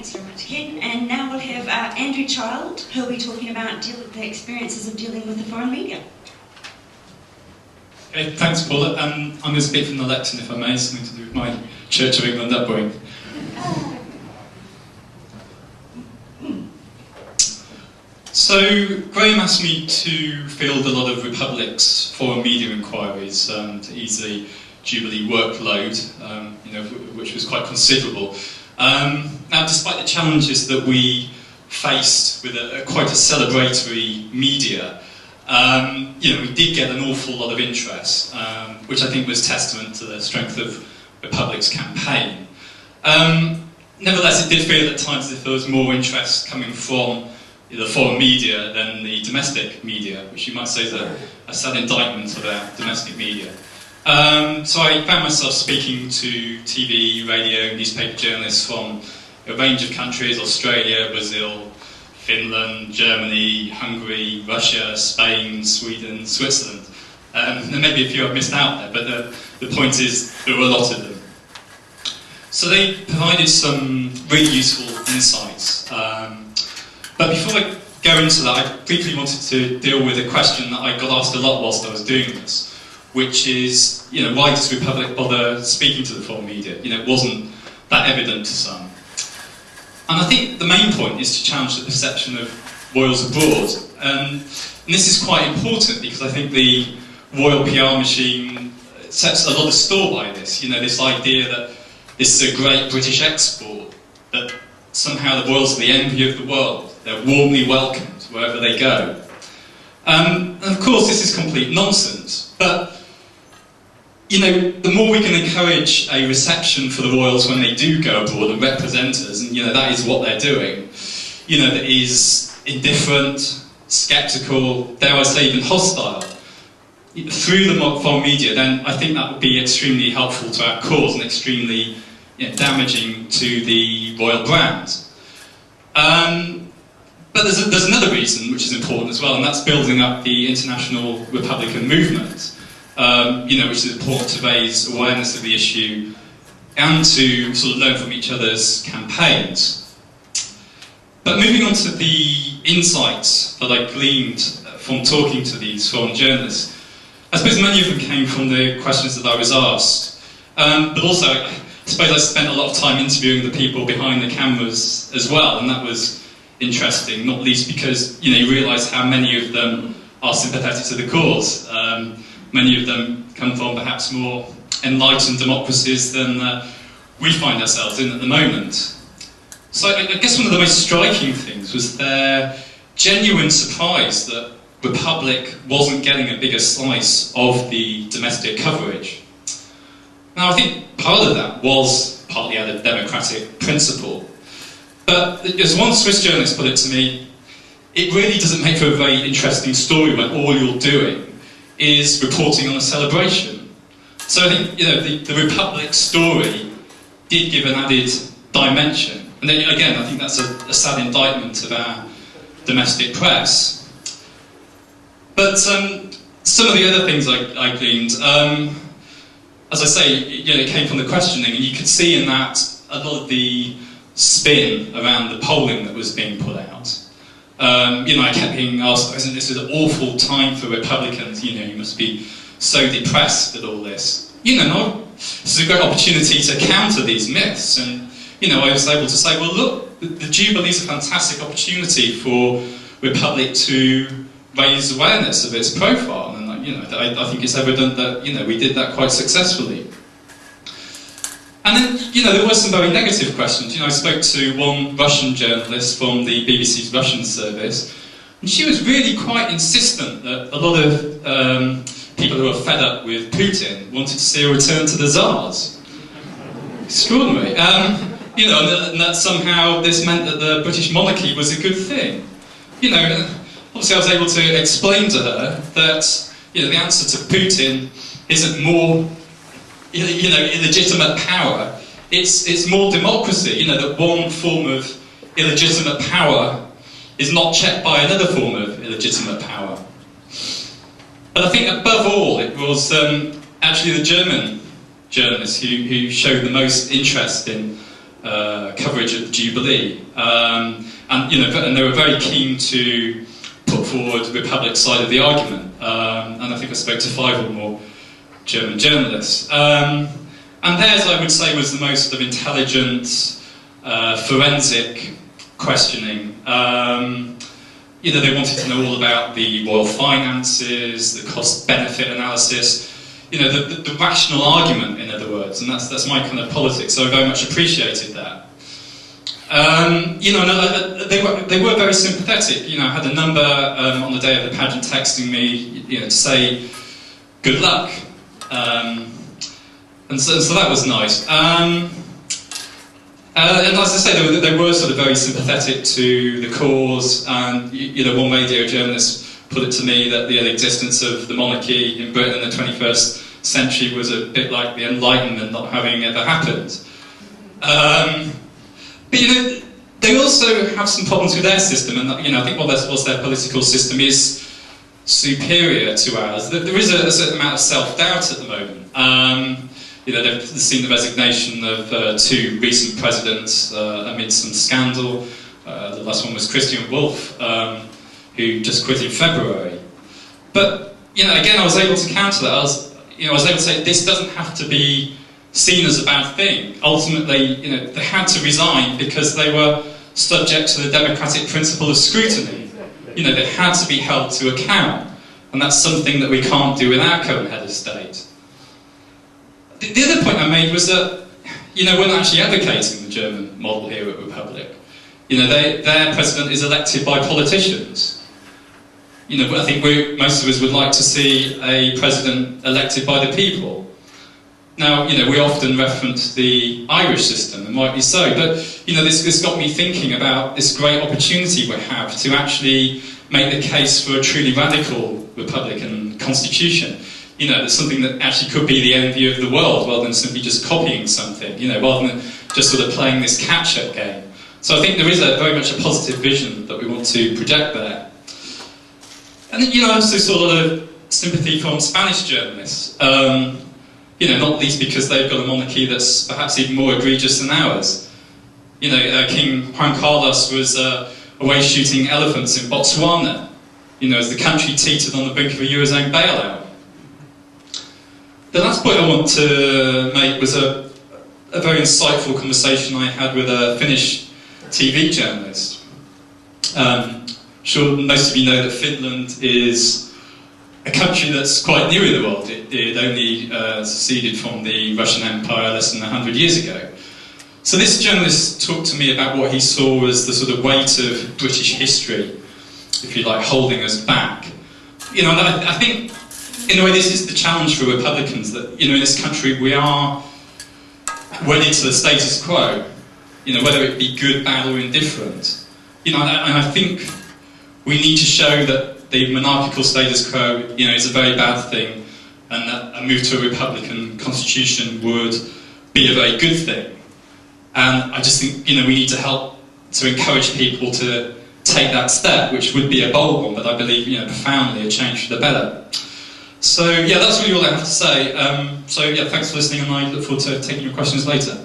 Thanks very much, Ken. And now we'll have Andrew Child, who'll be talking about the experiences of dealing with the foreign media. Okay, thanks, Paula. I'm going to speak from the lectern, if I may, something to do with my Church of England upbringing. So, Graham asked me to field a lot of Republic's foreign media inquiries to ease the Jubilee workload, which was quite considerable. Now, despite the challenges that we faced with quite a celebratory media, we did get an awful lot of interest, which I think was testament to the strength of Republic's campaign. Nevertheless, it did feel at times as if there was more interest coming from the foreign media than the domestic media, which you might say is a sad indictment of our domestic media. So I found myself speaking to TV, radio, newspaper journalists from a range of countries: Australia, Brazil, Finland, Germany, Hungary, Russia, Spain, Sweden, Switzerland. There may be a few I've missed out there, but the point is there were a lot of them. So they provided some really useful insights. But before I go into that, I briefly wanted to deal with a question that I got asked a lot whilst I was doing this, which is, why does Republic bother speaking to the foreign media? It wasn't that evident to some. And I think the main point is to challenge the perception of royals abroad. And this is quite important because I think the royal PR machine sets a lot of store by this. This idea that this is a great British export, that somehow the royals are the envy of the world. They're warmly welcomed wherever they go. And of course, this is complete nonsense. But, the more we can encourage a reception for the royals when they do go abroad and represent us, and, that is what they're doing, that is indifferent, sceptical, dare I say even hostile, through the foreign media, then I think that would be extremely helpful to our cause and extremely damaging to the royal brand. But there's another reason which is important as well, and that's building up the international Republican movement, which is important to raise awareness of the issue and to sort of learn from each other's campaigns. But moving on to the insights that I gleaned from talking to these foreign journalists, I suppose many of them came from the questions that I was asked, but also I suppose I spent a lot of time interviewing the people behind the cameras as well, and that was interesting, not least because you realise how many of them are sympathetic to the cause. Many of them come from perhaps more enlightened democracies than we find ourselves in at the moment. So I guess one of the most striking things was their genuine surprise that Republic wasn't getting a bigger slice of the domestic coverage. Now I think part of that was partly out of democratic principle. But as one Swiss journalist put it to me, it really doesn't make for a very interesting story when all you're doing is reporting on a celebration. So I think the Republic story did give an added dimension. And then again, I think that's a sad indictment of our domestic press. But some of the other things I gleaned, as I say, it came from the questioning, and you could see in that a lot of the spin around the polling that was being put out. I kept being asked, isn't this an awful time for Republicans? You must be so depressed at all this. No, this is a great opportunity to counter these myths. And, I was able to say, well, look, the Jubilee is a fantastic opportunity for Republic to raise awareness of its profile. And, I think it's evident that, we did that quite successfully. And then, there were some very negative questions. I spoke to one Russian journalist from the BBC's Russian service, and she was really quite insistent that a lot of people who are fed up with Putin wanted to see a return to the Tsars. Extraordinary. And that somehow this meant that the British monarchy was a good thing. Obviously I was able to explain to her that, the answer to Putin isn't more illegitimate power. It's more democracy. That one form of illegitimate power is not checked by another form of illegitimate power. But I think above all, it was actually the German journalists who showed the most interest in coverage of the Jubilee, and they were very keen to put forward the Republic side of the argument. And I think I spoke to 5 or more German journalists. And theirs, I would say, was the most sort of intelligent, forensic questioning. They wanted to know all about the royal finances, the cost-benefit analysis, the rational argument, in other words, and that's my kind of politics, so I very much appreciated that. They were very sympathetic. I had a number on the day of the pageant texting me, to say good luck, and so that was nice. And as I say, they were sort of very sympathetic to the cause, and one radio journalist put it to me that the existence of the monarchy in Britain in the 21st century was a bit like the Enlightenment not having ever happened. But they also have some problems with their system, and I think whilst their political system is superior to ours, there is a certain amount of self-doubt at the moment. They've seen the resignation of 2 recent presidents amid some scandal. The last one was Christian Wolff, who just quit in February. But again, I was able to counter that. I was able to say this doesn't have to be seen as a bad thing. Ultimately, they had to resign because they were subject to the democratic principle of scrutiny. They had to be held to account, and that's something that we can't do with our current head of state. The other point I made was that, we're not actually advocating the German model here at Republic. Their president is elected by politicians. But I think most of us would like to see a president elected by the people. Now, we often reference the Irish system, and rightly so, but, this got me thinking about this great opportunity we have to actually make the case for a truly radical Republican constitution. That's something that actually could be the envy of the world, rather than simply just copying something, rather than just sort of playing this catch-up game. So I think there is very much a positive vision that we want to project there. And then, I also saw a lot of sympathy from Spanish journalists, not least because they've got a monarchy that's perhaps even more egregious than ours. King Juan Carlos was away shooting elephants in Botswana, as the country teetered on the brink of a Eurozone bailout. The last point I want to make was a very insightful conversation I had with a Finnish TV journalist. Sure, most of you know that Finland is a country that's quite new in the world. It only seceded from the Russian Empire less than 100 years ago. So this journalist talked to me about what he saw as the sort of weight of British history, if you like, holding us back. And I think, in a way, this is the challenge for Republicans, that, in this country we are wedded to the status quo, whether it be good, bad or indifferent. And I think we need to show that the monarchical status quo, is a very bad thing, and that a move to a Republican constitution would be a very good thing. And I just think, we need to help to encourage people to take that step, which would be a bold one, but I believe, profoundly a change for the better. So, that's really all I have to say. Thanks for listening, and I look forward to taking your questions later.